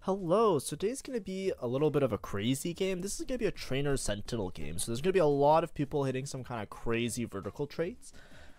Hello, so today's going to be a little bit of a crazy game. This is going to be a Trainer Sentinel game, so there's going to be a lot of people hitting some kind of crazy vertical traits.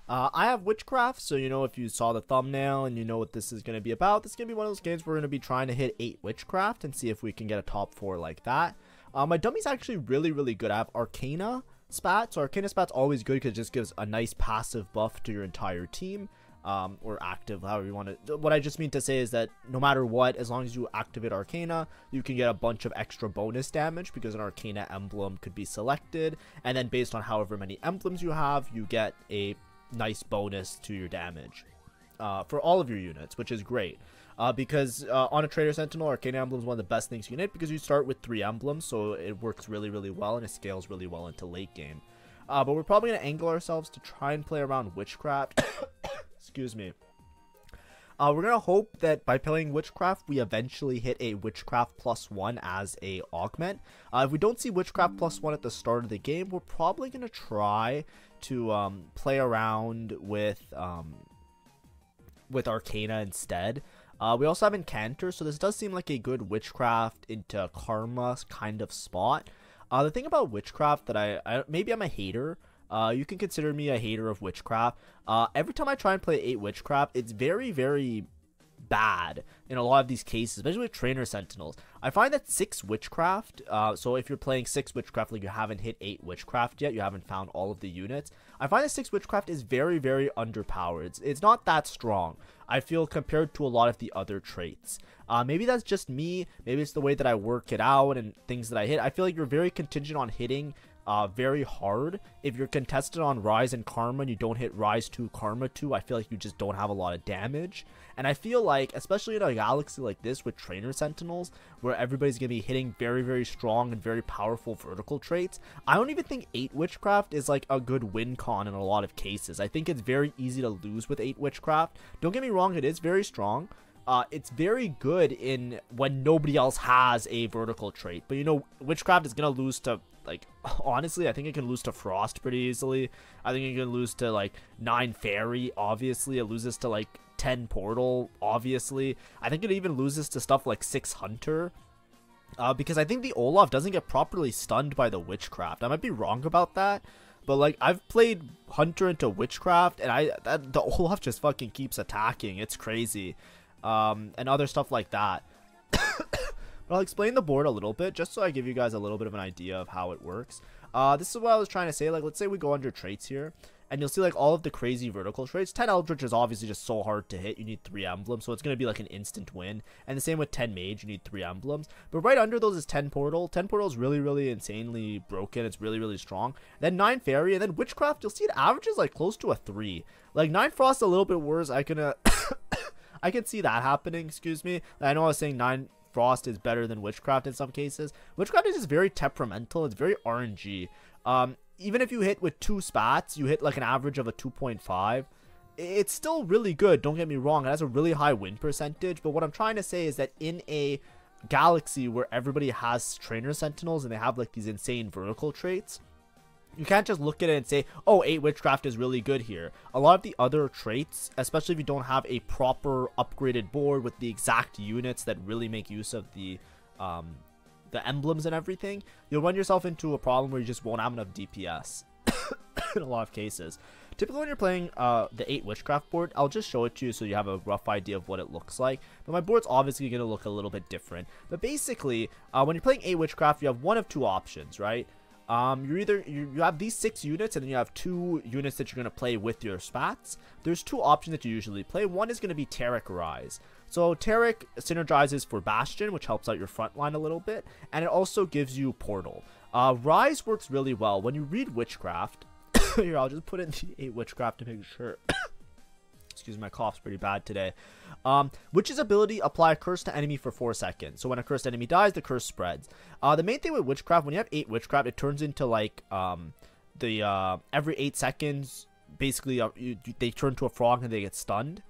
I have Witchcraft, so if you saw the thumbnail and you know what this is going to be about, this is going to be one of those games where we're going to be trying to hit 8 Witchcraft and see if we can get a top 4 like that. My dummy's actually really good. I have Arcana Spat, so Arcana Spat's always good because it just gives a nice passive buff to your entire team. Or active, however you want to. What I just mean to say is that no matter what, as long as you activate Arcana, you can get a bunch of extra bonus damage because an Arcana emblem could be selected, and then based on however many emblems you have, you get a nice bonus to your damage for all of your units, which is great. Because on a Trainer Sentinel, Arcana Emblem is one of the best things you can hit because you start with 3 emblems, so it works really well and it scales really well into late game. But we're probably going to angle ourselves to try and play around Witchcraft. Excuse me. We're going to hope that by playing Witchcraft, we eventually hit a Witchcraft +1 as a augment. If we don't see Witchcraft +1 at the start of the game, we're probably going to try to play around with Arcana instead. We also have Incanter, so this does seem like a good Witchcraft into Karma kind of spot. The thing about Witchcraft that maybe I'm a hater. You can consider me a hater of Witchcraft. Every time I try and play 8 Witchcraft, it's very bad in a lot of these cases, especially with Trainer Sentinels. I find that 6 Witchcraft, so if you're playing 6 Witchcraft, like you haven't hit 8 Witchcraft yet, you haven't found all of the units, I find that 6 Witchcraft is very underpowered. It's not that strong, I feel, compared to a lot of the other traits. Maybe that's just me, maybe it's the way that I work it out and things that I hit. I feel like you're very contingent on hitting very hard. If you're contested on Rise and Karma and you don't hit Rise 2, Karma 2, I feel like you just don't have a lot of damage. And I feel like, especially in a galaxy like this with Trainer Sentinels, where everybody's going to be hitting very strong and very powerful vertical traits, I don't even think 8 Witchcraft is like a good win con in a lot of cases. I think it's very easy to lose with 8 Witchcraft. Don't get me wrong, it is very strong. It's very good in when nobody else has a vertical trait. But Witchcraft is going to lose to, like, honestly, I think it can lose to Frost pretty easily. I think it can lose to, like, 9 Fairy, obviously. It loses to, like, 10 Portal, obviously. I think it even loses to stuff like 6 Hunter. Because I think the Olaf doesn't get properly stunned by the Witchcraft. I might be wrong about that. But, like, I've played Hunter into Witchcraft, and the Olaf just fucking keeps attacking. It's crazy. And other stuff like that. But I'll explain the board a little bit, just so I give you guys a little bit of an idea of how it works. This is what I was trying to say. Like, let's say we go under traits here, and you'll see, like, all of the crazy vertical traits. 10 Eldritch is obviously just so hard to hit. You need 3 emblems, so it's going to be, like, an instant win. And the same with 10 Mage, you need 3 emblems. But right under those is 10 Portal. 10 Portal is really insanely broken. It's really strong. Then 9 Fairy, and then Witchcraft, you'll see it averages, like, close to a 3. Like, 9 Frost a little bit worse. I can see that happening, excuse me. I know I was saying 9 Frost is better than Witchcraft in some cases. Witchcraft is just very temperamental. It's very RNG. Even if you hit with 2 spats, you hit like an average of a 2.5. It's still really good, don't get me wrong. It has a really high win percentage. But what I'm trying to say is that in a galaxy where everybody has Trainer Sentinels and they have like these insane vertical traits, you can't just look at it and say, oh, 8 Witchcraft is really good here. A lot of the other traits, especially if you don't have a proper upgraded board with the exact units that really make use of the emblems and everything, you'll run yourself into a problem where you just won't have enough DPS in a lot of cases. Typically when you're playing the 8 Witchcraft board, I'll just show it to you so you have a rough idea of what it looks like. But my board's obviously going to look a little bit different. But basically, when you're playing 8 Witchcraft, you have one of 2 options, right? You have these 6 units, and then you have 2 units that you're going to play with your spats. There's 2 options that you usually play. One is going to be Taric Rise. So Taric synergizes for Bastion, which helps out your front line a little bit, and it also gives you Portal. Rise works really well. When you read Witchcraft, here, I'll just put in the 8 Witchcraft to make sure. Excuse me, my cough's pretty bad today. Witch's ability, apply a curse to enemy for 4 seconds. So when a cursed enemy dies, the curse spreads. The main thing with Witchcraft, when you have 8 Witchcraft, it turns into like every 8 seconds, basically they turn to a frog and they get stunned.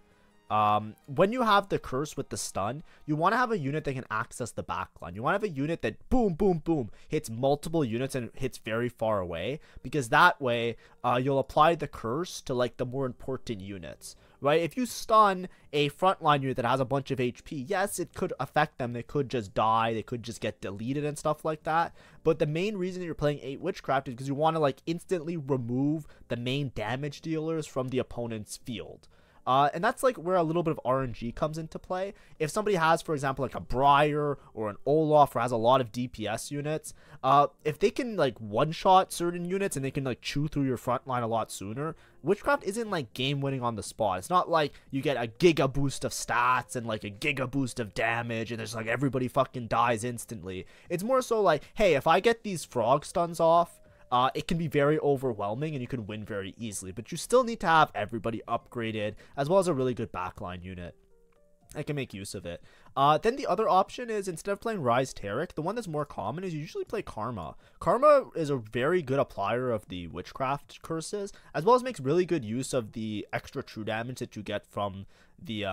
When you have the curse with the stun, you want to have a unit that can access the backline. You want to have a unit that boom hits multiple units and hits very far away, because that way you'll apply the curse to like the more important units. right? If you stun a frontline unit that has a bunch of HP, yes, it could affect them. They could just die. They could just get deleted and stuff like that. But the main reason that you're playing 8 Witchcraft is because you want to like instantly remove the main damage dealers from the opponent's field. And that's like where a little bit of RNG comes into play. If somebody has, for example, like a Briar or an Olaf or has a lot of DPS units, if they can like one-shot certain units and they can like chew through your front line a lot sooner, Witchcraft isn't like game winning on the spot. It's not like you get a giga boost of stats and like a giga boost of damage and there's like everybody fucking dies instantly. It's more so like, hey, if I get these frog stuns off, it can be very overwhelming and you can win very easily, but you still need to have everybody upgraded as well as a really good backline unit. I can make use of it. Then the other option is, instead of playing Rise Taric, the one that's more common is you usually play Karma. Karma is a very good applier of the Witchcraft curses, as well as makes really good use of the extra true damage that you get from the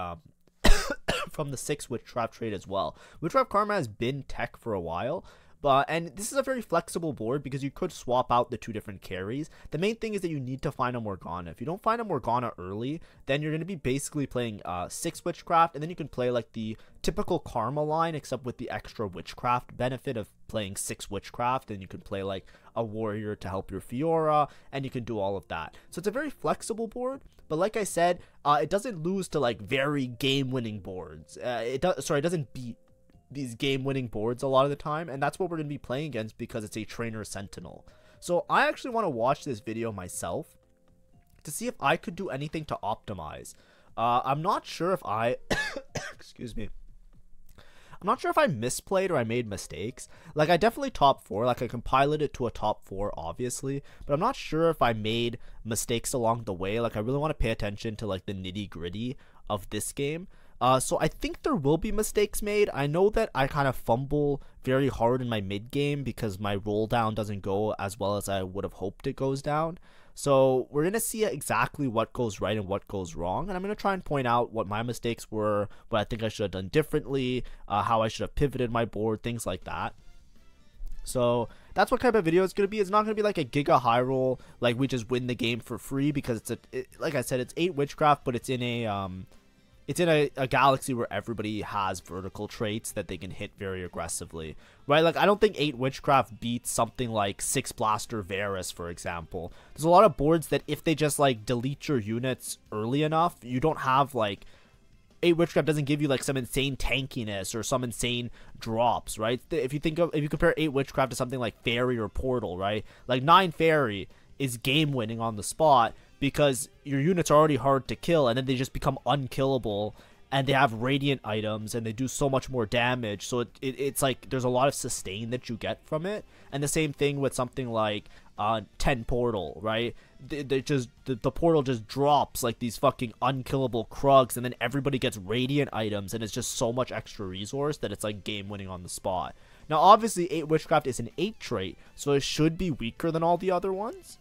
from the 6 Witchcraft trait as well. Witchcraft Karma has been tech for a while. And this is a very flexible board because you could swap out the 2 different carries. The main thing is that you need to find a Morgana. If you don't find a Morgana early, then you're going to be basically playing 6 Witchcraft, and then you can play like the typical Karma line, except with the extra Witchcraft benefit of playing 6 Witchcraft, and you can play like a Warrior to help your Fiora, and you can do all of that. So it's a very flexible board, but like I said, it doesn't lose to like very game-winning boards. It doesn't beat these game-winning boards a lot of the time, and that's what we're going to be playing against because it's a Trainer Sentinel. So I actually want to watch this video myself to see if I could do anything to optimize. I'm not sure if I excuse me. I'm not sure if I misplayed or I made mistakes. Like, I definitely top 4, like I can pilot it to a top 4 obviously, but I'm not sure if I made mistakes along the way. Like, I really want to pay attention to like the nitty-gritty of this game. So I think there will be mistakes made. I know that I kind of fumble very hard in my mid game because my roll down doesn't go as well as I would have hoped it goes down. So we're going to see exactly what goes right and what goes wrong. And I'm going to try and point out what my mistakes were, what I think I should have done differently, how I should have pivoted my board, things like that. So that's what kind of video it's going to be. It's not going to be like a giga high roll, like we just win the game for free, because like I said, it's 8 Witchcraft, but it's in a galaxy where everybody has vertical traits that they can hit very aggressively, right? Like, I don't think 8 Witchcraft beats something like 6 Blaster Varus, for example. There's a lot of boards that if they just, like, delete your units early enough, you don't have, like, 8 Witchcraft doesn't give you, like, some insane tankiness or some insane drops, right? If you compare 8 Witchcraft to something like Fairy or Portal, right? Like, 9 Fairy is game-winning on the spot, because your units are already hard to kill, and then they just become unkillable, and they have radiant items, and they do so much more damage. So it's like there's a lot of sustain that you get from it. And the same thing with something like 10 Portal, right? The portal just drops like these fucking unkillable Krugs, and then everybody gets radiant items, and it's just so much extra resource that it's like game winning on the spot. Now obviously 8 Witchcraft is an 8 trait, so it should be weaker than all the other ones.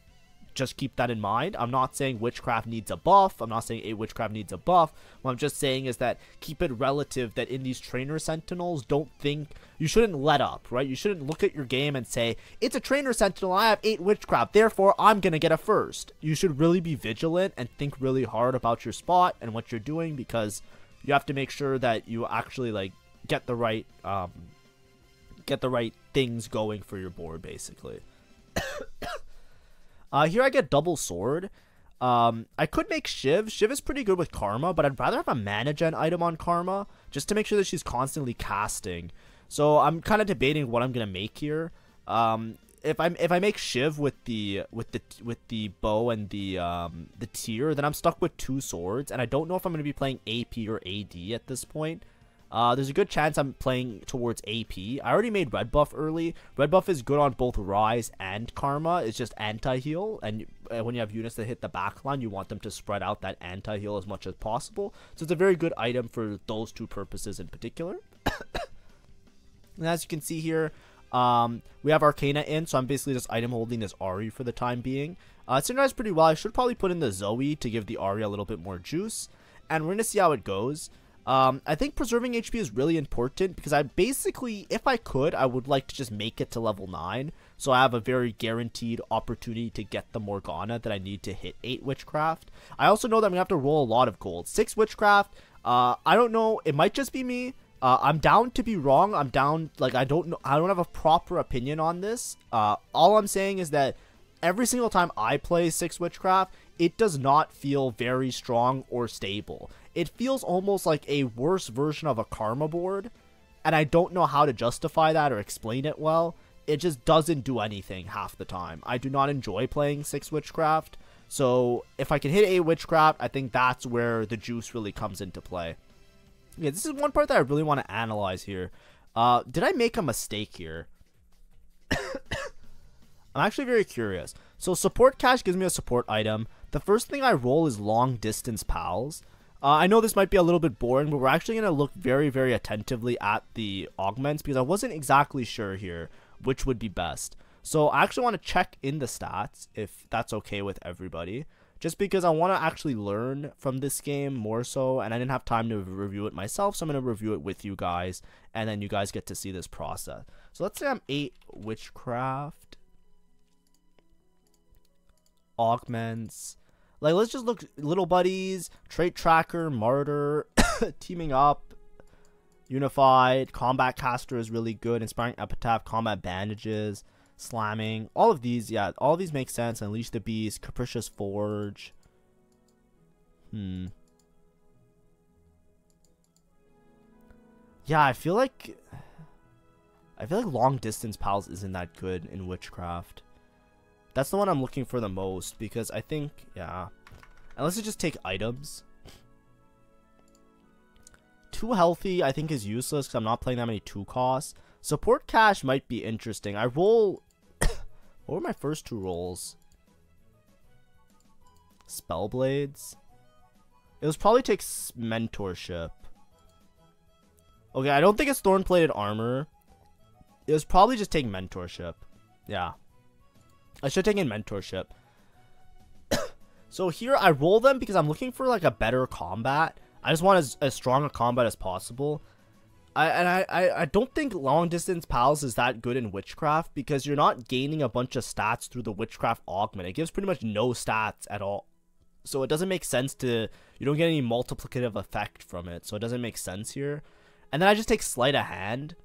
Just keep that in mind. I'm not saying Witchcraft needs a buff. I'm not saying 8 Witchcraft needs a buff. What I'm just saying is that keep it relative, that in these Trainer Sentinels, you shouldn't let up, right? You shouldn't look at your game and say, it's a Trainer Sentinel, I have 8 Witchcraft, therefore I'm gonna get a first. You should really be vigilant and think really hard about your spot and what you're doing, because you have to make sure that you actually like get the right things going for your board, basically. Here I get double sword. I could make Shiv. Shiv is pretty good with Karma, but I'd rather have a mana gen item on Karma just to make sure that she's constantly casting. So I'm kind of debating what I'm gonna make here. If I make Shiv with the bow and the tier, then I'm stuck with 2 swords, and I don't know if I'm gonna be playing AP or AD at this point. There's a good chance I'm playing towards AP. I already made red buff early. Red buff is good on both Rise and Karma. It's just anti-heal, and when you have units that hit the backline, you want them to spread out that anti-heal as much as possible. So it's a very good item for those 2 purposes in particular. And as you can see here, we have Arcana in, so I'm basically just item holding this Ahri for the time being. It synergized pretty well. I should probably put in the Zoe to give the Ahri a little bit more juice, and we're going to see how it goes. I think preserving HP is really important, because I basically, if I could, I would like to just make it to level 9. so I have a very guaranteed opportunity to get the Morgana that I need to hit 8 Witchcraft. I also know that I'm gonna have to roll a lot of gold. 6 Witchcraft, I don't know, it might just be me. I'm down to be wrong. I'm down, like, I don't know, I don't have a proper opinion on this. All I'm saying is that every single time I play 6 Witchcraft, it does not feel very strong or stable. It feels almost like a worse version of a Karma board, and I don't know how to justify that or explain it well. It just doesn't do anything half the time. I do not enjoy playing 6 Witchcraft, so if I can hit 8 Witchcraft, I think that's where the juice really comes into play. Yeah, this is one part that I really want to analyze here. Did I make a mistake here? I'm actually very curious. So support cache gives me a support item. The first thing I roll is long distance pals. I know this might be a little bit boring, but we're actually going to look very, very attentively at the augments because I wasn't exactly sure here which would be best. So I actually want to check in the stats if that's okay with everybody, just because I want to actually learn from this game more so, and I didn't have time to review it myself, so I'm going to review it with you guys, and then you guys get to see this process. So let's say I'm 8 Witchcraft. Augments, like, let's just look. Little buddies, trait tracker, martyr, teaming up, unified, combat caster is really good, inspiring epitaph, combat bandages, slamming, all of these. Yeah, all of these make sense. Unleash the beast, capricious forge. Yeah, I feel like long distance pals isn't that good in Witchcraft. That's the one I'm looking for the most, because I think, yeah. Unless you just take items. Too healthy, I think, is useless because I'm not playing that many 2 costs. Support cache might be interesting. I roll... What were my first 2 rolls? Spellblades? It was probably take mentorship. Okay, I don't think it's thorn-plated armor. It was probably just take mentorship. Yeah. I should have taken mentorship. So here I roll them because I'm looking for like a better combat. I just want as strong a combat as possible. I don't think long distance pals is that good in Witchcraft because you're not gaining a bunch of stats through the Witchcraft augment. It gives pretty much no stats at all. So it doesn't make sense to, you don't get any multiplicative effect from it. So it doesn't make sense here. And then I just take sleight of hand.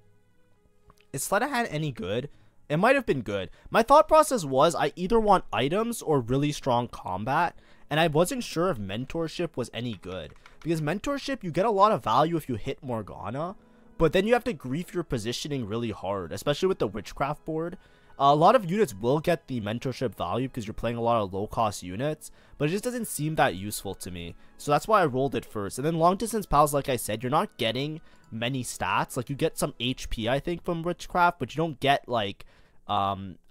Is sleight of hand any good? It might have been good. My thought process was I either want items or really strong combat, and I wasn't sure if mentorship was any good. Because mentorship, you get a lot of value if you hit Morgana, but then you have to grief your positioning really hard, especially with the Witchcraft board. A lot of units will get the mentorship value because you're playing a lot of low-cost units, but it just doesn't seem that useful to me. So that's why I rolled it first. And then long-distance pals, like I said, you're not getting many stats. Like, you get some HP, I think, from Witchcraft, but you don't get, like,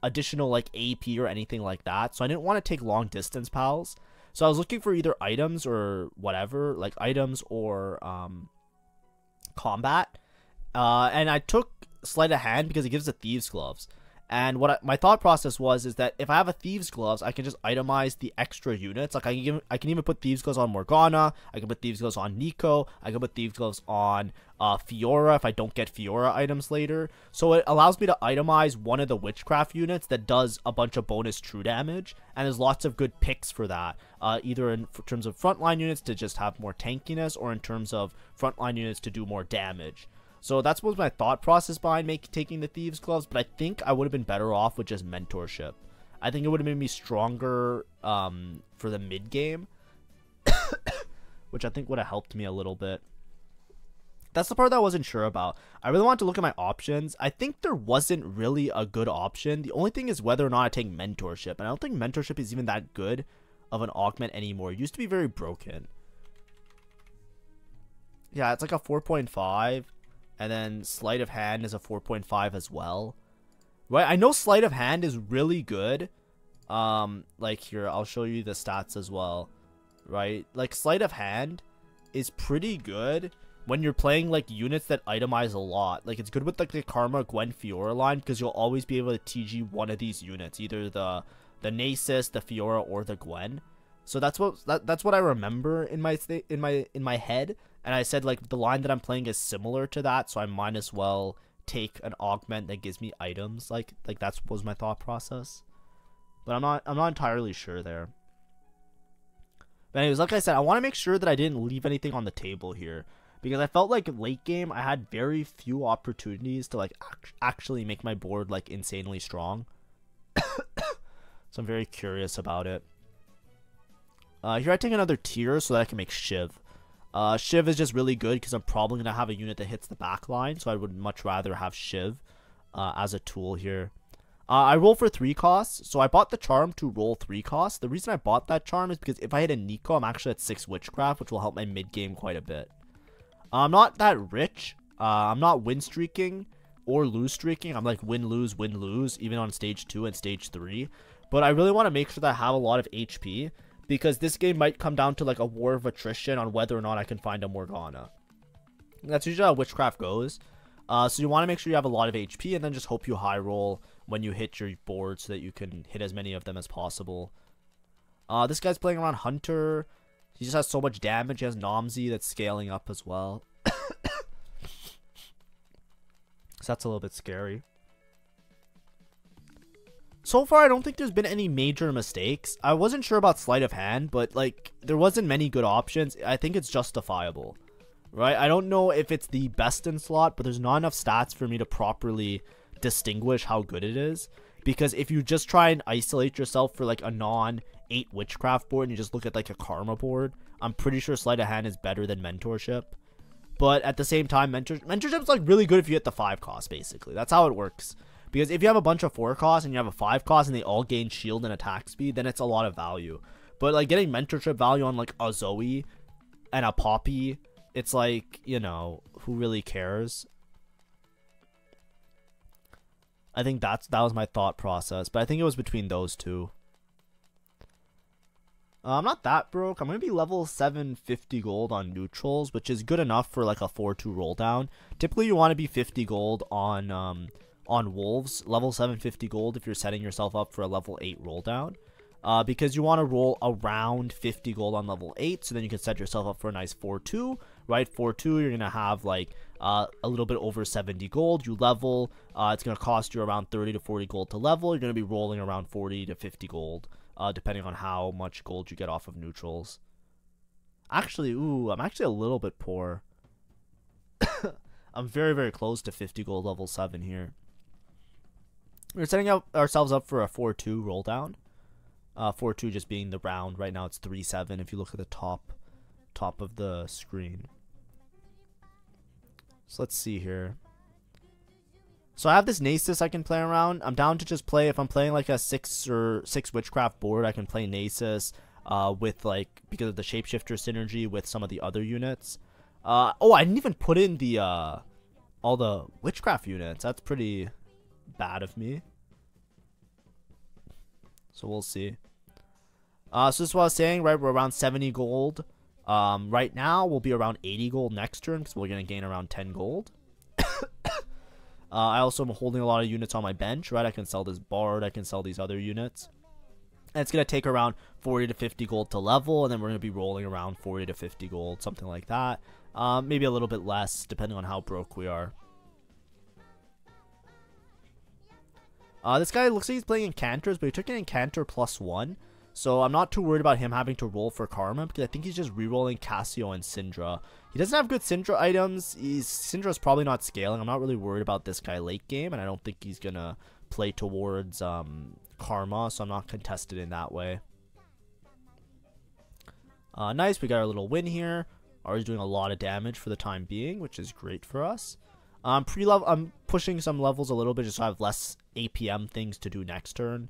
additional, like, AP or anything like that. So I didn't want to take long-distance pals. So I was looking for either items or whatever, like, items or combat. And I took Sleight of Hand because it gives the Thieves' Gloves. And what my thought process was is that if I have a Thieves' Gloves, I can just itemize the extra units. Like, I can even put Thieves' Gloves on Morgana. I can put Thieves' Gloves on Nico. I can put Thieves' Gloves on Fiora if I don't get Fiora items later. So it allows me to itemize one of the Witchcraft units that does a bunch of bonus true damage. And there's lots of good picks for that. Either in terms of frontline units to just have more tankiness, or in terms of frontline units to do more damage. So that's what was my thought process behind taking the Thieves' Gloves, but I think I would have been better off with just mentorship. I think it would have made me stronger for the mid game, which I think would have helped me a little bit. That's the part that I wasn't sure about. I really wanted to look at my options. I think there wasn't really a good option. The only thing is whether or not I take mentorship, and I don't think mentorship is even that good of an augment anymore. It used to be very broken. Yeah, it's like a 4.5. And then Sleight of Hand is a 4.5 as well. Right? I know Sleight of Hand is really good. Like here, I'll show you the stats as well. Right? Like, Sleight of Hand is pretty good when you're playing like units that itemize a lot. Like, it's good with like the Karma, Gwen, Fiora line, because you'll always be able to TG one of these units, either the Nasus, the Fiora, or the Gwen. So that's what I remember in my head. And I said, like, the line that I'm playing is similar to that, so I might as well take an augment that gives me items. Like that was my thought process. But I'm not entirely sure there. But anyways, like I said, I want to make sure that I didn't leave anything on the table here, because I felt like late game I had very few opportunities to like actually make my board like insanely strong. So I'm very curious about it. Here I take another tier so that I can make Shiv. Shiv is just really good because I'm probably going to have a unit that hits the back line, so I would much rather have Shiv as a tool here. I roll for 3 costs, so I bought the charm to roll 3 costs. The reason I bought that charm is because if I hit a Nico, I'm actually at 6 Witchcraft, which will help my mid game quite a bit. I'm not that rich. I'm not win streaking or lose streaking. I'm like win, lose, even on stage 2 and stage 3. But I really want to make sure that I have a lot of HP, because this game might come down to like a war of attrition on whether or not I can find a Morgana. That's usually how Witchcraft goes. So you want to make sure you have a lot of HP, and then just hope you high roll when you hit your board so that you can hit as many of them as possible. This guy's playing around Hunter. He just has so much damage. He has Nomsy that's scaling up as well. So that's a little bit scary. So far, I don't think there's been any major mistakes. I wasn't sure about sleight of hand, but like there wasn't many good options. I think it's justifiable, right? I don't know if it's the best in slot, but there's not enough stats for me to properly distinguish how good it is. Because if you just try and isolate yourself for like a non-8 Witchcraft board and you just look at like a Karma board, I'm pretty sure sleight of hand is better than Mentorship. But at the same time, Mentorship's like really good if you hit the 5 cost, basically. That's how it works. Because if you have a bunch of 4 costs and you have a 5 cost and they all gain shield and attack speed, then it's a lot of value. But like getting mentorship value on like a Zoe and a Poppy, it's like, you know, who really cares? I think that was my thought process, but I think it was between those two. I'm not that broke. I'm going to be level 750 gold on neutrals, which is good enough for like a 4-2 roll down. Typically you want to be 50 gold on wolves, level 750 gold if you're setting yourself up for a level 8 roll down, because you want to roll around 50 gold on level 8, so then you can set yourself up for a nice 4-2, right? 4-2, you're going to have like a little bit over 70 gold. You level, it's going to cost you around 30 to 40 gold to level. You're going to be rolling around 40 to 50 gold, depending on how much gold you get off of neutrals. Actually, ooh, I'm actually a little bit poor. I'm very, very close to 50 gold level 7 here. We're setting ourselves up for a 4-2 roll down. 4-2 just being the round. Right now it's 3-7 if you look at the top of the screen. So let's see here. So I have this Nasus I can play around. I'm down to just play, if I'm playing like a 6 Witchcraft board, I can play Nasus with like, because of the Shapeshifter synergy with some of the other units. Oh, I didn't even put in the all the Witchcraft units. That's pretty bad of me. So we'll see. So this is what I was saying, right? We're around 70 gold. Right now we'll be around 80 gold next turn because we're going to gain around 10 gold. I also am holding a lot of units on my bench, right? I can sell this Bard, I can sell these other units. And it's going to take around 40 to 50 gold to level, and then we're going to be rolling around 40 to 50 gold, something like that. Maybe a little bit less, depending on how broke we are. This guy looks like he's playing Incanters, but he took an Incanter +1. So I'm not too worried about him having to roll for Karma, because I think he's just rerolling Cassio and Syndra. He doesn't have good Syndra items. Syndra's probably not scaling. I'm not really worried about this guy late game, and I don't think he's going to play towards Karma, so I'm not contested in that way. Nice, we got our little win here. Ari's doing a lot of damage for the time being, which is great for us. I'm pushing some levels a little bit just so I have less APM things to do next turn.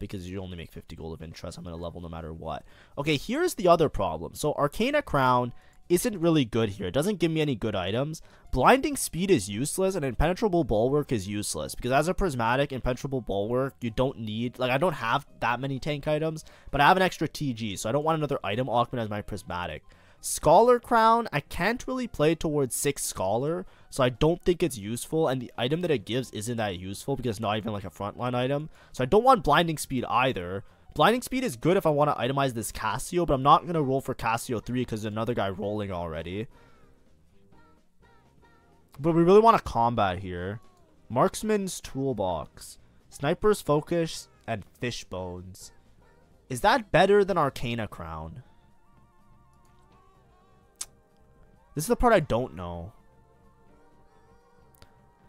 Because you only make 50 gold of interest. I'm going to level no matter what. Okay, here's the other problem. So Arcana Crown isn't really good here. It doesn't give me any good items. Blinding Speed is useless, and Impenetrable Bulwark is useless. Because as a Prismatic, Impenetrable Bulwark, you don't need... Like, I don't have that many tank items, but I have an extra TG, so I don't want another item augment as my Prismatic. Scholar Crown, I can't really play towards 6 Scholar, so I don't think it's useful, and the item that it gives isn't that useful because it's not even like a frontline item. So I don't want Blinding Speed either. Blinding Speed is good if I want to itemize this Cassio, but I'm not going to roll for Cassio 3 because there's another guy rolling already. but we really want to combat here. Marksman's Toolbox, Sniper's Focus, and Fish Bones. Is that better than Arcana Crown? This is the part I don't know.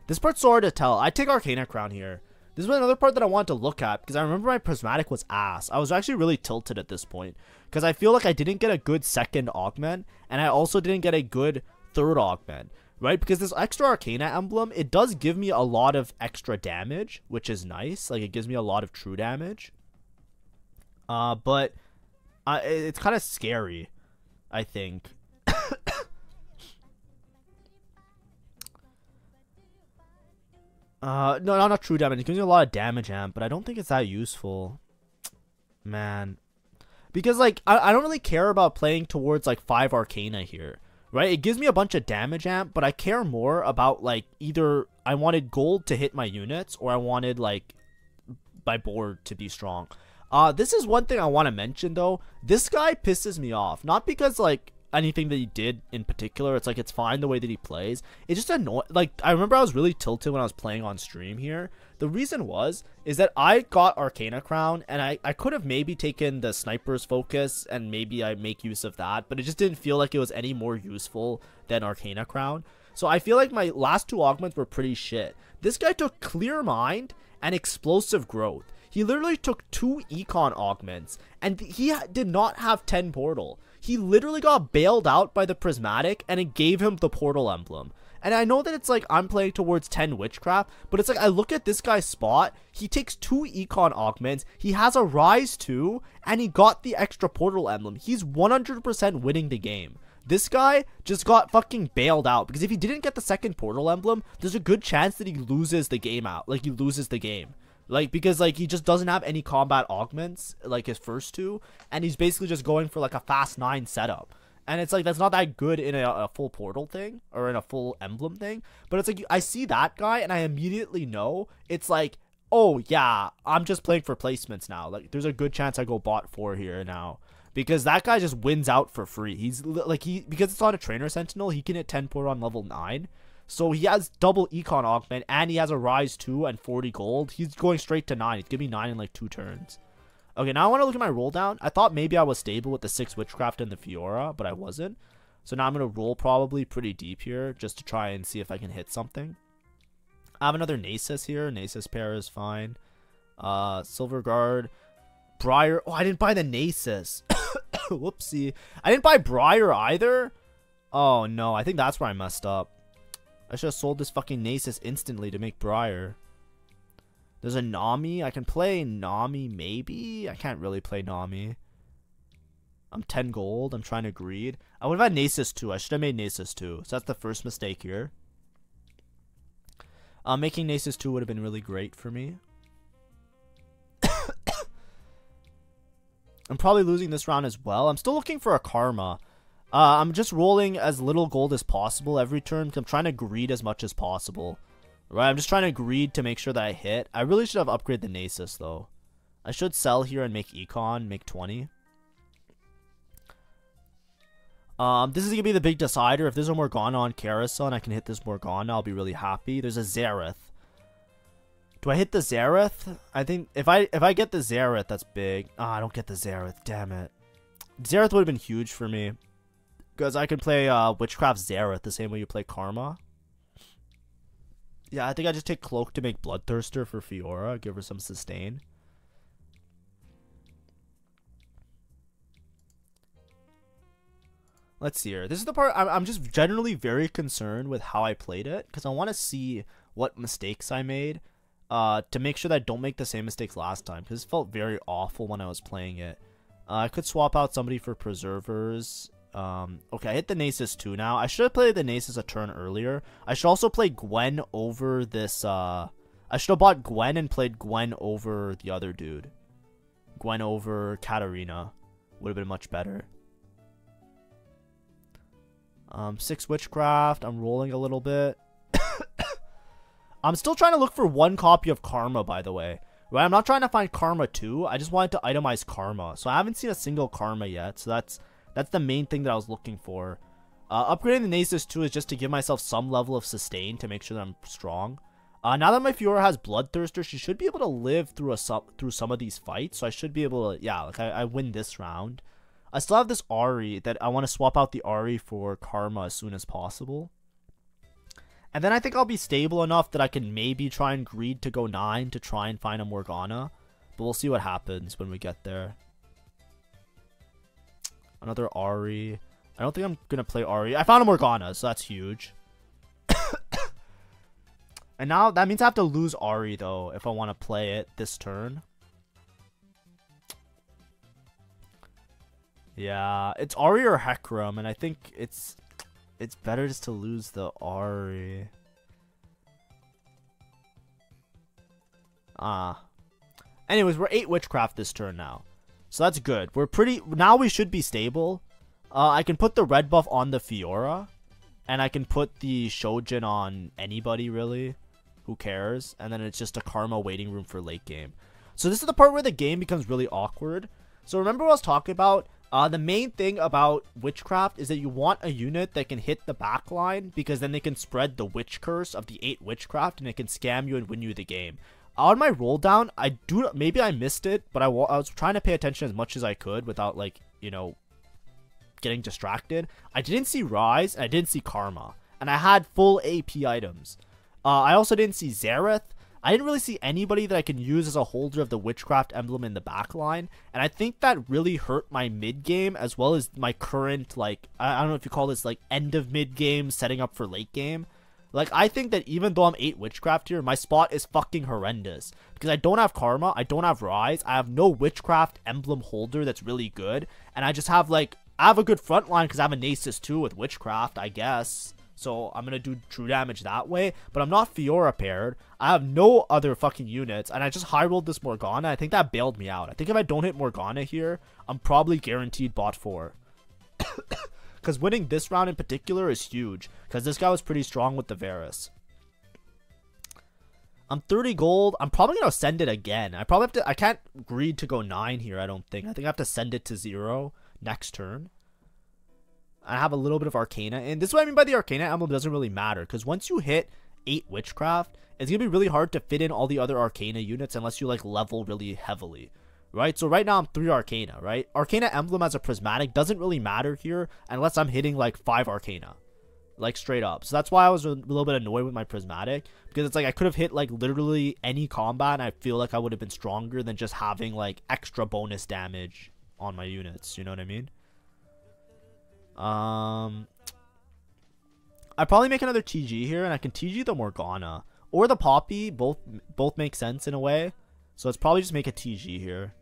This part's so hard to tell. I take Arcana Crown here. This is another part that I want to look at because I remember my prismatic was ass. I was actually really tilted at this point because I feel like I didn't get a good second augment and I also didn't get a good third augment, right? Because this extra Arcana emblem, it does give me a lot of extra damage, which is nice. Like, it gives me a lot of true damage. But it's kind of scary, I think. No, not true damage. It gives me a lot of damage amp, but I don't think it's that useful. Man. Because, like, I don't really care about playing towards, like, 5 Arcana here, right? It gives me a bunch of damage amp, but I care more about, like, either I wanted gold to hit my units, or I wanted, like, my board to be strong. This is one thing I want to mention, though. This guy pisses me off. Not because, like, anything that he did in particular. It's like, it's fine the way that he plays. It's just annoying. Like, I remember I was really tilted when I was playing on stream here. The reason is that I got Arcana Crown, and I could have maybe taken the Sniper's Focus, and maybe I make use of that, but it just didn't feel like it was any more useful than Arcana Crown. So I feel like my last 2 augments were pretty shit. This guy took Clear Mind and Explosive Growth. He literally took 2 Econ augments, and he did not have 10 Portal. He literally got bailed out by the Prismatic, and it gave him the Portal emblem. And I know that it's like, I'm playing towards 10 Witchcraft, but it's like, I look at this guy's spot, he takes 2 Econ augments, he has a Rise 2, and he got the extra Portal emblem. He's 100% winning the game. This guy just got fucking bailed out, because if he didn't get the second Portal emblem, there's a good chance that he loses the game out. Like, he loses the game. Like, because, like, he just doesn't have any combat augments, like, his first 2, and he's basically just going for, like, a fast 9 setup. And it's like, that's not that good in a full Portal thing, or in a full emblem thing, but it's like, I see that guy, and I immediately know, it's like, oh, yeah, I'm just playing for placements now. Like, there's a good chance I go bot 4 here now, because that guy just wins out for free. He's, like, because it's on a Trainer Sentinel, he can hit 10 Portal on level 9, so he has double Econ augment, and he has a Rise 2 and 40 gold. He's going straight to 9. He's giving me 9 in like 2 turns. Okay, now I want to look at my roll down. I thought maybe I was stable with the 6 Witchcraft and the Fiora, but I wasn't. So now I'm going to roll probably pretty deep here, just to try and see if I can hit something. I have another Nasus here. Nasus pair is fine. Silver Guard. Briar. Oh, I didn't buy the Nasus. Whoopsie. I didn't buy Briar either. Oh, no. I think that's where I messed up. I should have sold this fucking Nasus instantly to make Briar. There's a Nami. I can play Nami, maybe. I can't really play Nami. I'm 10 gold. I'm trying to greed. I would have had Nasus too. I should have made Nasus too. So that's the first mistake here. Making Nasus 2 would have been really great for me. I'm probably losing this round as well. I'm still looking for a Karma. I'm just rolling as little gold as possible every turn, because I'm trying to greed as much as possible. Right, I'm just trying to greed to make sure that I hit. I really should have upgraded the Nasus, though. I should sell here and make Econ, make 20. This is going to be the big decider. If there's a Morgana on Carousel and I can hit this Morgana, I'll be really happy. There's a Xerath. Do I hit the Xerath? I think if I get the Xerath, that's big. Ah, I don't get the Xerath. Damn it. Xerath would have been huge for me, because I can play Witchcraft Xerath the same way you play Karma. Yeah, I think I just take Cloak to make Bloodthirster for Fiora. Give her some sustain. Let's see here. This is the part I'm just generally very concerned with how I played it, because I want to see what mistakes I made to make sure that I don't make the same mistakes last time, because it felt very awful when I was playing it. I could swap out somebody for Preservers. Okay, I hit the Nasus 2 now. I should have played the Nasus a turn earlier. I should also play Gwen over this, I should have bought Gwen and played Gwen over the other dude. Gwen over Katarina. Would have been much better. 6 Witchcraft. I'm rolling a little bit. I'm still trying to look for 1 copy of Karma, by the way. Right, I'm not trying to find Karma 2. I just wanted to itemize Karma. So I haven't seen a single Karma yet. So that's the main thing that I was looking for. Upgrading the Nasus 2 is just to give myself some level of sustain to make sure that I'm strong. Now that my Fiora has Bloodthirster, she should be able to live through some of these fights. So I should be able to, yeah, like I win this round. I still have this Ahri that I want to swap out the Ahri for Karma as soon as possible. And then I think I'll be stable enough that I can maybe try and greed to go 9 to try and find a Morgana. But we'll see what happens when we get there. Another Ahri. I don't think I'm going to play Ahri. I found a Morgana, so that's huge. And now that means I have to lose Ahri, though, if I want to play it this turn. Yeah, it's Ahri or Hecarim, and I think it's better just to lose the Ahri. Anyways, we're 8 Witchcraft this turn now. So that's good. We're pretty... Now we should be stable. I can put the red buff on the Fiora. And I can put the Shojin on anybody, really. Who cares? And then it's just a Karma waiting room for late game. So this is the part where the game becomes really awkward. So remember what I was talking about? The main thing about Witchcraft is that you want a unit that can hit the backline, because then they can spread the Witch Curse of the 8 Witchcraft and it can scam you and win you the game. On my roll down, maybe I missed it, but I was trying to pay attention as much as I could without, like, you know, getting distracted. I didn't see Rise and I didn't see Karma, and I had full AP items. I also didn't see Xerath. I didn't really see anybody that I can use as a holder of the Witchcraft emblem in the backline, and I think that really hurt my mid game as well as my current, like, I don't know if you call this, like, end of mid game setting up for late game. Like, I think that even though I'm 8 Witchcraft here, my spot is fucking horrendous, because I don't have Karma, I don't have Rise, I have no Witchcraft emblem holder that's really good, and I just have, like, I have a good front line because I have a Nasus 2 with Witchcraft, I guess. So I'm going to do true damage that way. But I'm not Fiora paired. I have no other fucking units. And I just high rolled this Morgana. I think that bailed me out. I think if I don't hit Morgana here, I'm probably guaranteed bot 4. Because winning this round in particular is huge. Because this guy was pretty strong with the Varus. I'm 30 gold. I'm probably going to send it again. I probably have to... I can't greed to go 9 here, I don't think. I think I have to send it to 0 next turn. I have a little bit of Arcana, and this is what I mean by the Arcana emblem doesn't really matter, because once you hit 8 Witchcraft, it's going to be really hard to fit in all the other Arcana units unless you, like, level really heavily, right? So right now I'm 3 Arcana, right? Arcana emblem as a prismatic doesn't really matter here unless I'm hitting, like, 5 Arcana, like, straight up. So that's why I was a little bit annoyed with my prismatic, because it's like I could have hit, like, literally any combat, and I feel like I would have been stronger than just having, like, extra bonus damage on my units, you know what I mean? I probably make another TG here, and I can TG the Morgana or the Poppy. Both make sense in a way, so let's probably just make a TG here.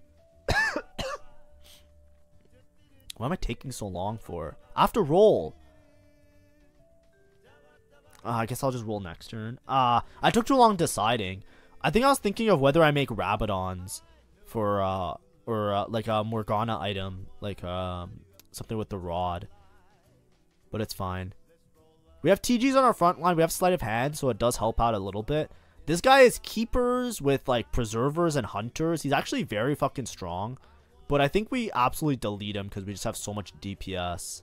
Why am I taking so long for? I have to roll. I guess I'll just roll next turn. I took too long deciding. I think I was thinking of whether I make Rabadons for like a Morgana item, like something with the rod. But it's fine. We have TGs on our front line. We have Sleight of Hand, so it does help out a little bit. This guy is Keepers with, like, Preservers and Hunters. He's actually very fucking strong. But I think we absolutely delete him because we just have so much DPS.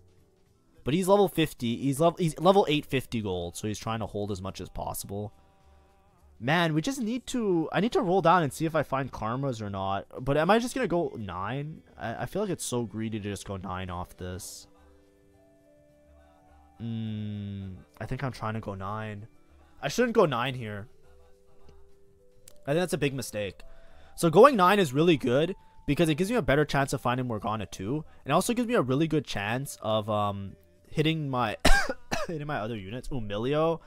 But he's level 50. He's level 850 gold, so he's trying to hold as much as possible. Man, we just need to... I need to roll down and see if I find Karmas or not. But am I just going to go 9? I feel like it's so greedy to just go 9 off this. I think I'm trying to go 9. I shouldn't go 9 here. I think that's a big mistake. So going 9 is really good because it gives me a better chance of finding Morgana 2. And it also gives me a really good chance of hitting my hitting my other units. Ooh, Milio.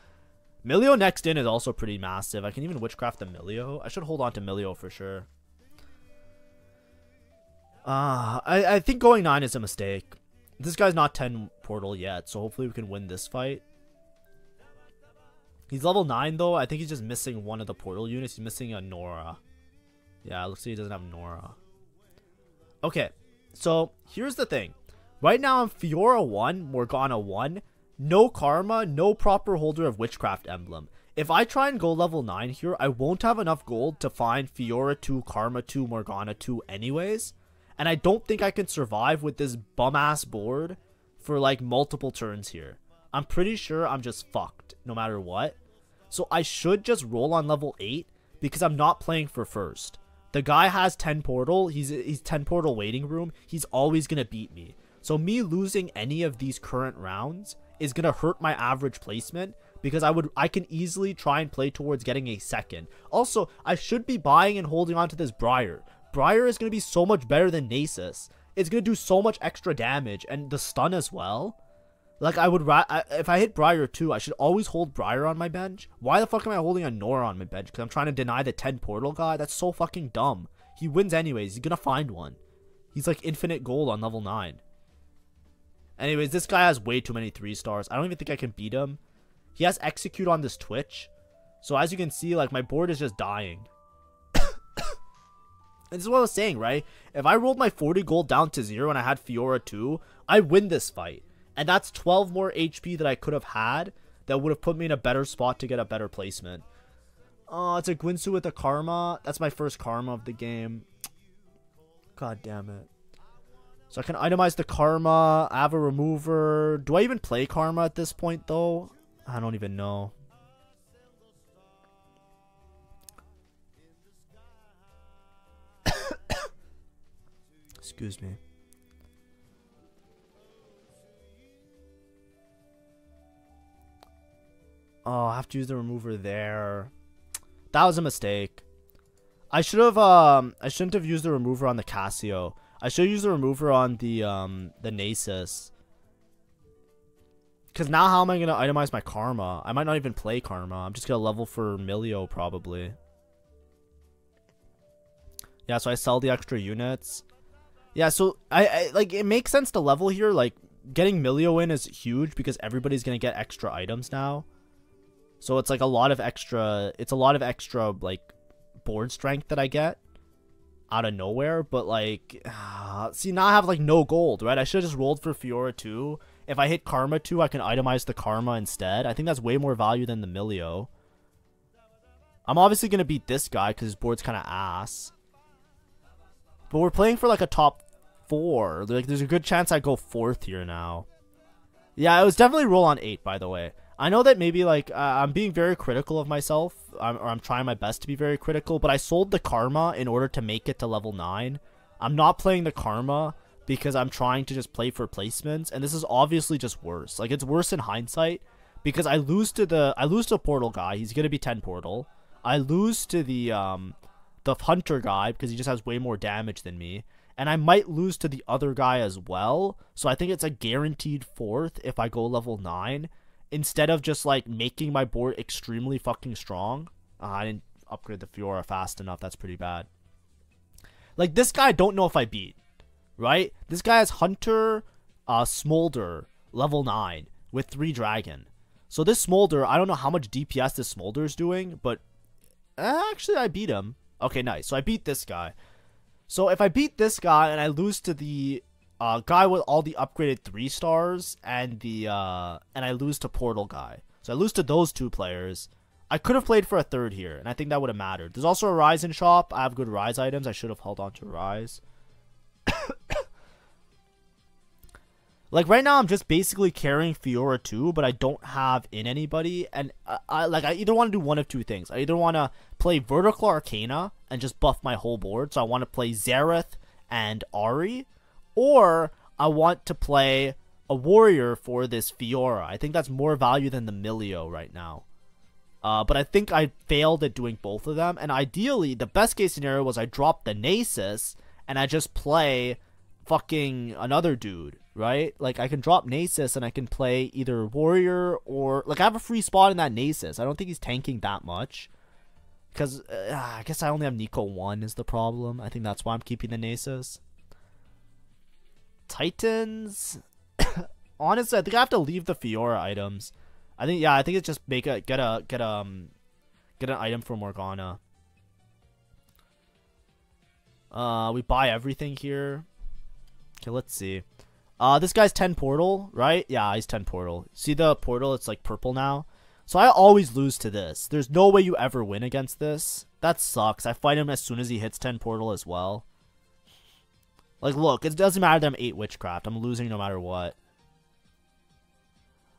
Milio next in is also pretty massive. I can even Witchcraft the Milio. I should hold on to Milio for sure. I think going 9 is a mistake. This guy's not 10 portal yet, so hopefully we can win this fight. He's level 9 though. I think he's just missing one of the portal units. He's missing a Nora. Yeah, it looks like he doesn't have Nora. Okay, so here's the thing. Right now I'm Fiora 1, Morgana 1. No Karma, no proper holder of Witchcraft emblem. If I try and go level 9 here, I won't have enough gold to find Fiora 2, Karma 2, Morgana 2 anyways. And I don't think I can survive with this bum-ass board for like multiple turns here. I'm pretty sure I'm just fucked no matter what. So I should just roll on level 8 because I'm not playing for first. The guy has 10 portal. He's 10 portal waiting room. He's always going to beat me. So me losing any of these current rounds is going to hurt my average placement because I can easily try and play towards getting a second. Also, I should be buying and holding on to this Briar. Briar is going to be so much better than Nasus. It's going to do so much extra damage and the stun as well. Like, if I hit Briar too, I should always hold Briar on my bench. Why the fuck am I holding a Nora on my bench? Because I'm trying to deny the 10 portal guy? That's so fucking dumb. He wins anyways. He's gonna find one. He's like infinite gold on level 9. Anyways, this guy has way too many 3 stars. I don't even think I can beat him. He has execute on this Twitch. So as you can see, like, my board is just dying. And this is what I was saying, right? If I rolled my 40 gold down to 0 and I had Fiora too, I win this fight. And that's 12 more HP that I could have had that would have put me in a better spot to get a better placement. Oh, it's a Gwinsu with a Karma. That's my first Karma of the game. God damn it. So I can itemize the Karma. I have a remover. Do I even play Karma at this point, though? I don't even know. Excuse me. Oh, I have to use the remover there. That was a mistake. I shouldn't have used the remover on the Casio. I should use the remover on the Nasus. Because now how am I going to itemize my Karma? I might not even play Karma. I'm just going to level for Milio probably. Yeah, so I sell the extra units. Yeah, so I like, it makes sense to level here. Like, getting Milio in is huge because everybody's going to get extra items now. So it's like a lot of extra, like, board strength that I get out of nowhere. But like, see, now I have like no gold, right? I should have just rolled for Fiora 2. If I hit Karma 2, I can itemize the Karma instead. I think that's way more value than the Milio. I'm obviously going to beat this guy because his board's kind of ass. But we're playing for like a top 4. Like, there's a good chance I go 4th here now. Yeah, it was definitely roll on 8, by the way. I know that maybe, like, I'm being very critical of myself, or I'm trying my best to be very critical, but I sold the Karma in order to make it to level 9. I'm not playing the Karma because I'm trying to just play for placements, and this is obviously just worse. Like, it's worse in hindsight, because I lose to Portal guy. He's gonna be 10 Portal. I lose to the Hunter guy, because he just has way more damage than me. And I might lose to the other guy as well, so I think it's a guaranteed 4th if I go level 9. Instead of just, like, making my board extremely fucking strong. I didn't upgrade the Fiora fast enough. That's pretty bad. Like, this guy I don't know if I beat. Right? This guy has Hunter, Smolder, level 9, with 3 Dragon. So this Smolder, I don't know how much DPS this Smolder is doing, but actually I beat him. Okay, nice. So I beat this guy. So if I beat this guy and I lose to the guy with all the upgraded 3 stars and I lose to Portal guy. So I lose to those 2 players. I could have played for a 3rd here, and I think that would have mattered. There's also a Rise in shop. I have good Rise items. I should have held on to Rise. Like, right now I'm just basically carrying Fiora 2, but I don't have in anybody, and I either want to do one of 2 things. I either want to play Vertical Arcana and just buff my whole board, so I want to play Xerath and Ahri, or I want to play a warrior for this Fiora. I think that's more value than the Milio right now. But I think I failed at doing both of them, and ideally, the best case scenario was I drop the Nasus, and I just play fucking another dude, right? Like, I can drop Nasus, and I can play either warrior or, like, I have a free spot in that Nasus. I don't think he's tanking that much. Because, I guess I only have Nico 1 is the problem. I think that's why I'm keeping the Nasus. Titans, honestly, I think I have to leave the Fiora items. I think it's just get an item for Morgana. We buy everything here. Okay, let's see. This guy's 10 Portal, right? Yeah, he's 10 Portal. See the Portal? It's like purple now. So I always lose to this. There's no way you ever win against this. That sucks. I fight him as soon as he hits 10 Portal as well. Like, look, it doesn't matter that I'm 8 Witchcraft. I'm losing no matter what.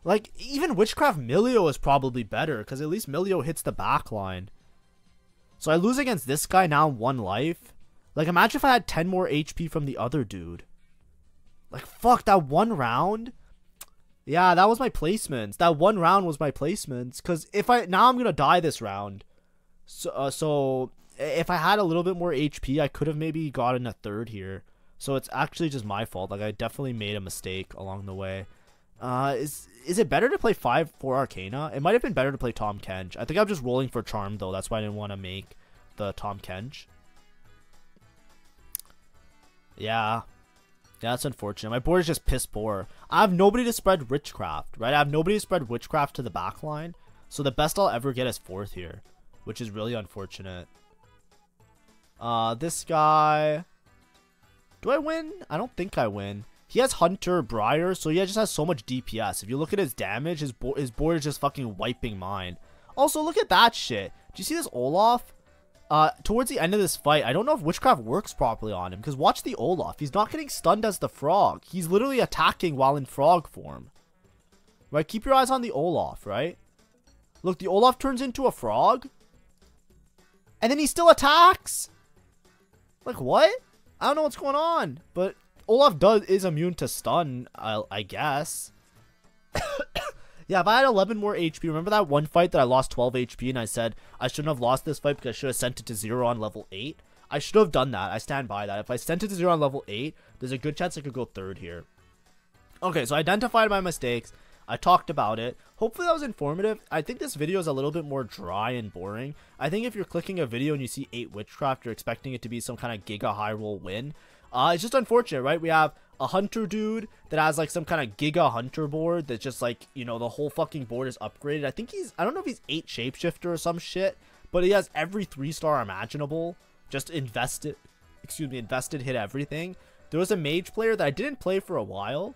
Like, even Witchcraft Milio is probably better, because at least Milio hits the back line. So I lose against this guy now 1 life. Like, imagine if I had 10 more HP from the other dude. Like, fuck, that 1 round? Yeah, that was my placements. That 1 round was my placements. Because now I'm going to die this round. So if I had a little bit more HP, I could have maybe gotten a 3rd here. So it's actually just my fault. Like, I definitely made a mistake along the way. Is it better to play 5 for Arcana? It might have been better to play Tom Kench. I think I'm just rolling for Charm, though. That's why I didn't want to make the Tom Kench. Yeah, that's unfortunate. My board is just piss poor. I have nobody to spread Witchcraft, right? I have nobody to spread Witchcraft to the back line. So the best I'll ever get is 4th here, which is really unfortunate. This guy... Do I win? I don't think I win. He has Hunter, Briar, so he just has so much DPS. If you look at his damage, his board is just fucking wiping mine. Also, look at that shit. Do you see this Olaf? Towards the end of this fight, I don't know if Witchcraft works properly on him, because watch the Olaf. He's not getting stunned as the frog. He's literally attacking while in frog form. Right? Keep your eyes on the Olaf, right? Look, the Olaf turns into a frog. And then he still attacks. Like, what? I don't know what's going on. But Olaf is immune to stun, I guess. Yeah, if I had 11 more HP, remember that one fight that I lost 12 HP and I said I shouldn't have lost this fight because I should have sent it to 0 on level 8? I should have done that. I stand by that. If I sent it to 0 on level 8, there's a good chance I could go 3rd here. Okay, so I identified my mistakes. I talked about it. Hopefully that was informative. I think this video is a little bit more dry and boring. I think if you're clicking a video and you see 8 Witchcraft, you're expecting it to be some kind of giga high roll win. It's just unfortunate, right? We have a hunter dude that has like some kind of giga hunter board that's just like, you know, the whole fucking board is upgraded. I think I don't know if he's 8 shapeshifter or some shit, but he has every 3-star imaginable. Just invested, hit everything. There was a mage player that I didn't play for a while,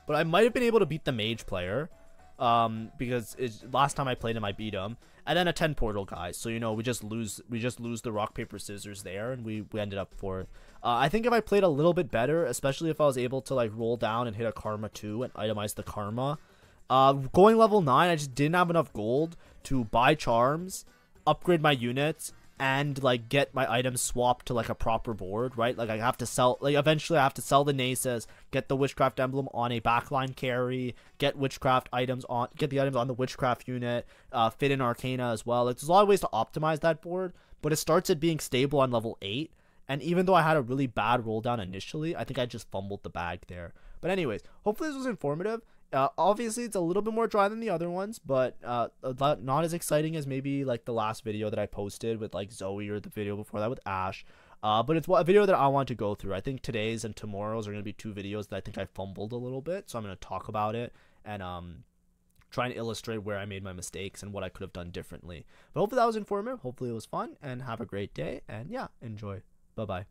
but I might have been able to beat the mage player. Because last time I played him, I beat him. And then a 10 portal guy. So, you know, we just lose the rock, paper, scissors there, and we ended up 4th. I think if I played a little bit better, especially if I was able to, like, roll down and hit a Karma 2 and itemize the Karma. Going level 9, I just didn't have enough gold to buy charms, upgrade my units, and, like, get my items swapped to, like, a proper board, right? Like, I have to sell, like, eventually I have to sell the Nasus, get the Witchcraft emblem on a backline carry, get the items on the Witchcraft unit, fit in Arcana as well. Like, there's a lot of ways to optimize that board, but it starts at being stable on level 8, and even though I had a really bad roll down initially, I think I just fumbled the bag there. But anyways, hopefully this was informative. Obviously it's a little bit more dry than the other ones, but not as exciting as maybe like the last video that I posted with like Zoe, or the video before that with Ash. But it's a video that I want to go through. I think today's and tomorrow's are going to be 2 videos that I think I fumbled a little bit, so I'm going to talk about it and try and illustrate where I made my mistakes and what I could have done differently. But hopefully that was informative, hopefully it was fun, and have a great day, and yeah, enjoy. Bye bye.